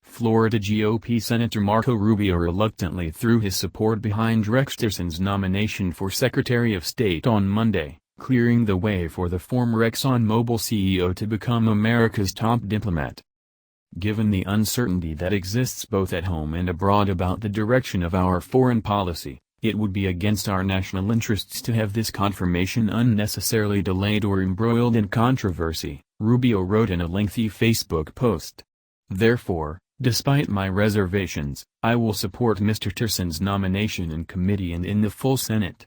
Florida GOP Senator Marco Rubio reluctantly threw his support behind Rex Tillerson's nomination for Secretary of State on Monday, clearing the way for the former ExxonMobil CEO to become America's top diplomat. Given the uncertainty that exists both at home and abroad about the direction of our foreign policy, it would be against our national interests to have this confirmation unnecessarily delayed or embroiled in controversy, Rubio wrote in a lengthy Facebook post. Therefore, despite my reservations, I will support Mr. Tillerson's nomination in committee and in the full Senate.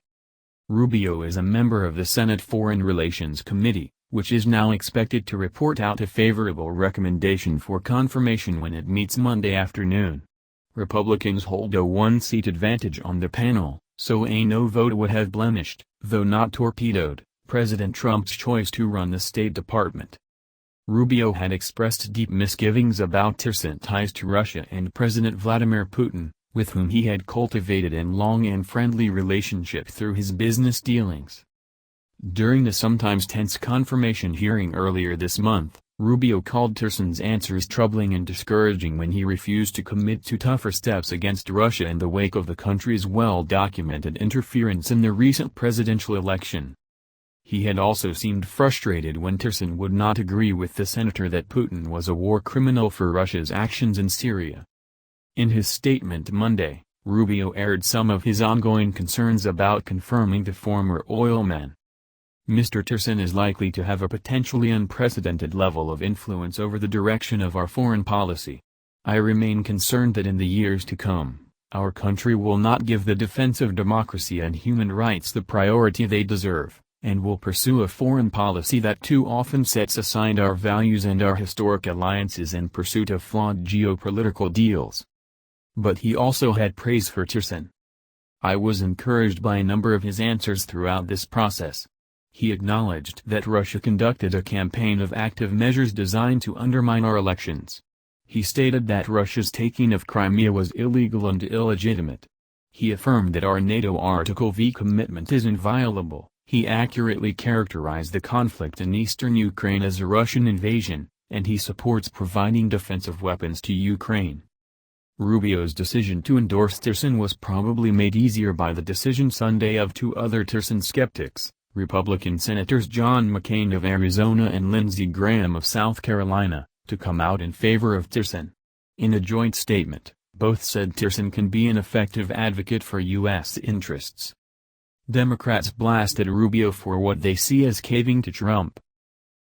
Rubio is a member of the Senate Foreign Relations Committee, which is now expected to report out a favorable recommendation for confirmation when it meets Monday afternoon. Republicans hold a one-seat advantage on the panel, so a no vote would have blemished, though not torpedoed, President Trump's choice to run the State Department. Rubio had expressed deep misgivings about Tillerson's ties to Russia and President Vladimir Putin, with whom he had cultivated a long and friendly relationship through his business dealings. During the sometimes tense confirmation hearing earlier this month, Rubio called Tillerson's answers troubling and discouraging when he refused to commit to tougher steps against Russia in the wake of the country's well-documented interference in the recent presidential election. He had also seemed frustrated when Tillerson would not agree with the senator that Putin was a war criminal for Russia's actions in Syria. In his statement Monday, Rubio aired some of his ongoing concerns about confirming the former oilman. Mr. Tillerson is likely to have a potentially unprecedented level of influence over the direction of our foreign policy. I remain concerned that in the years to come, our country will not give the defense of democracy and human rights the priority they deserve, and will pursue a foreign policy that too often sets aside our values and our historic alliances in pursuit of flawed geopolitical deals. But he also had praise for Tillerson. I was encouraged by a number of his answers throughout this process. He acknowledged that Russia conducted a campaign of active measures designed to undermine our elections. He stated that Russia's taking of Crimea was illegal and illegitimate. He affirmed that our NATO Article V commitment is inviolable. He accurately characterized the conflict in eastern Ukraine as a Russian invasion, and he supports providing defensive weapons to Ukraine. Rubio's decision to endorse Tillerson was probably made easier by the decision Sunday of two other Tillerson skeptics, Republican Senators John McCain of Arizona and Lindsey Graham of South Carolina, to come out in favor of Tillerson. In a joint statement, both said Tillerson can be an effective advocate for U.S. interests. Democrats blasted Rubio for what they see as caving to Trump.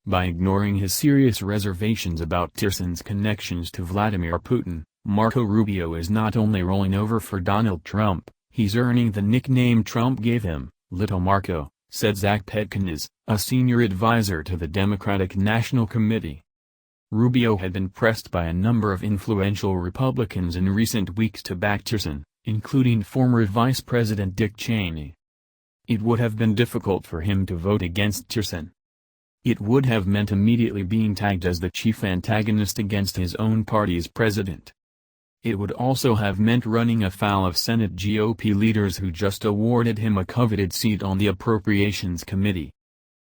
By ignoring his serious reservations about Tillerson's connections to Vladimir Putin, Marco Rubio is not only rolling over for Donald Trump, he's earning the nickname Trump gave him, Little Marco, said Zach Pedkins, a senior advisor to the Democratic National Committee. Rubio had been pressed by a number of influential Republicans in recent weeks to back Tillerson, including former Vice President Dick Cheney. It would have been difficult for him to vote against Tillerson. It would have meant immediately being tagged as the chief antagonist against his own party's president. It would also have meant running afoul of Senate GOP leaders who just awarded him a coveted seat on the Appropriations Committee.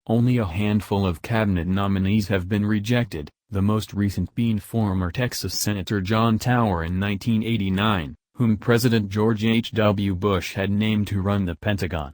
Only a handful of cabinet nominees have been rejected, the most recent being former Texas Senator John Tower in 1989, whom President George H. W. Bush had named to run the Pentagon.